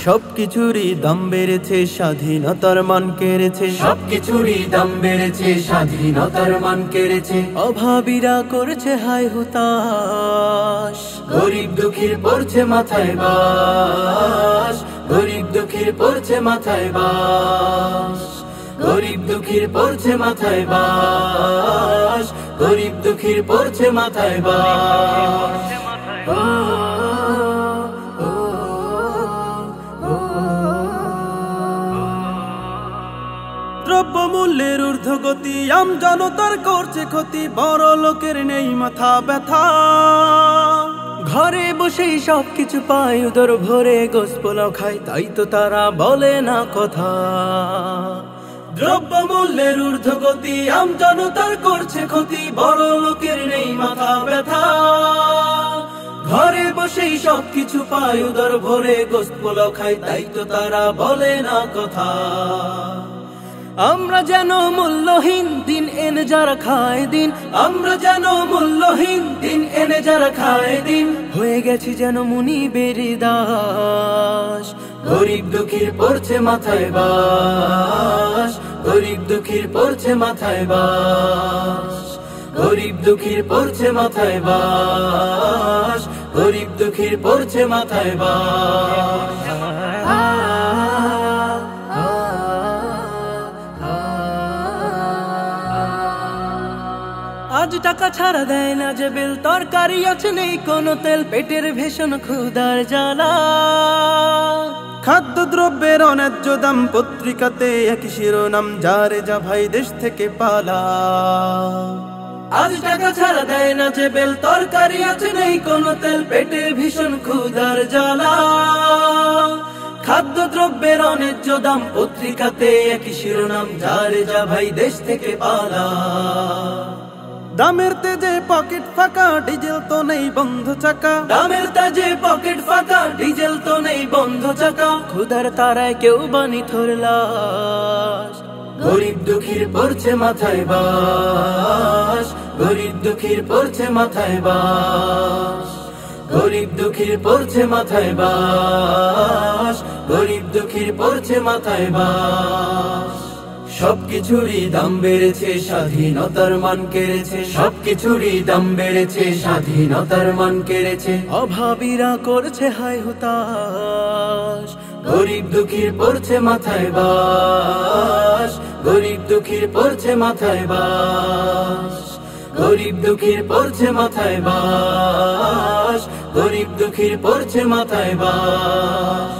সবকিছুরই দাম বেড়েছে, স্বাধীনতার মান কেড়েছে। সবকিছুরই দাম বেড়েছে, স্বাধীনতার মান কেড়েছে। অভাবীরা করেছে হায় হুতাশ, গরিব দুঃখীর পড়ছে মাথায় বাস, গরিব দুঃখীর পড়ছে মাথায় বাস, গরিব দুঃখীর পড়ছে মাথায় বাস, গরিব দুঃখীর পড়ছে মাথায় বাস। দ্রব্যমূল্যের ঊর্ধ্বগতি আম জনতার করছে ক্ষতি, বড় লোকের নেই মাথা ব্যথা। ঘরে বসেই সবকিছু পায়, উদর ভরে গোসপোলাও খায়, তাই তো তারা বলে না কথা। দ্রব্যমূল্যের ঊর্ধ্বগতি আম জনতার করছে ক্ষতি, বড় লোকের নেই মাথা ব্যথা। ঘরে বসেই সবকিছু পায়, উদর ভরে গোসপোলাও খায়, তাই তো তারা বলে না কথা। আমরা যেন মূল্যহীন, দিন এনে যারা খায় দিন। আমরা যেন মূল্যহীন, দিন এনে যারা খায় দিন। হয়ে গেছি যেন মুনিবের দাস, গরিব দুঃখীর পড়ছে মাথায় বাস, গরিব দুঃখীর পড়ছে মাথায় বাস, গরিব দুঃখীর পড়ছে মাথায় বাস, গরিব দুঃখীর পড়ছে মাথায় বাস। আজ টাকা ছাড়া দেয় না যে বেল, তরকারি আছে নেই কোনো তেল, পেটের ভীষণ ক্ষুধার জ্বালা। খাদ্য দ্রব্যের অন্যায্য দাম, পত্রিকাতে একই শিরোনাম, যারে যা ভাই দেশ থেকে পালা। আজ টাকা ছাড়া দেয় না যে বেল, তরকারি আছে নেই কোনো তেল, পেটে ভীষণ ক্ষুধার জ্বালা। খাদ্য দ্রব্যের অন্যায্য দাম, পত্রিকাতে একই শিরোনাম, যারে যা ভাই দেশ থেকে পালা। দামের তেজে পকেট ফাঁকা, ডিজেল তো নেই বন্ধ চাকা। দামের তেজে পকেট ফাঁকা, ডিজেল তো নেই বন্ধ চাকা। ক্ষুধার তারায় কেউ বানি থর লাশ, গরিব দুঃখীর পড়ছে মাথায় বাস, গরিব দুঃখীর পড়ছে মাথায় বাস, গরিব দুঃখীর পড়ছে মাথায় বাস, গরিব দুঃখীর পড়ছে মাথায় বাস। সবকিছুরই দাম বেড়েছে, স্বাধীনতার মান কেড়েছে। সবকিছুরই দাম বেড়েছে, স্বাধীনতার মান কেড়েছে। অভাবীরা করছে হায় হুতাশ, গরিব দুঃখীর পড়ছে মাথায় বাস, গরিব দুঃখীর পড়ছে মাথায় বাস, গরিব দুঃখীর পড়ছে মাথায় বাস, গরিব দুঃখীর পড়ছে মাথায় বাস।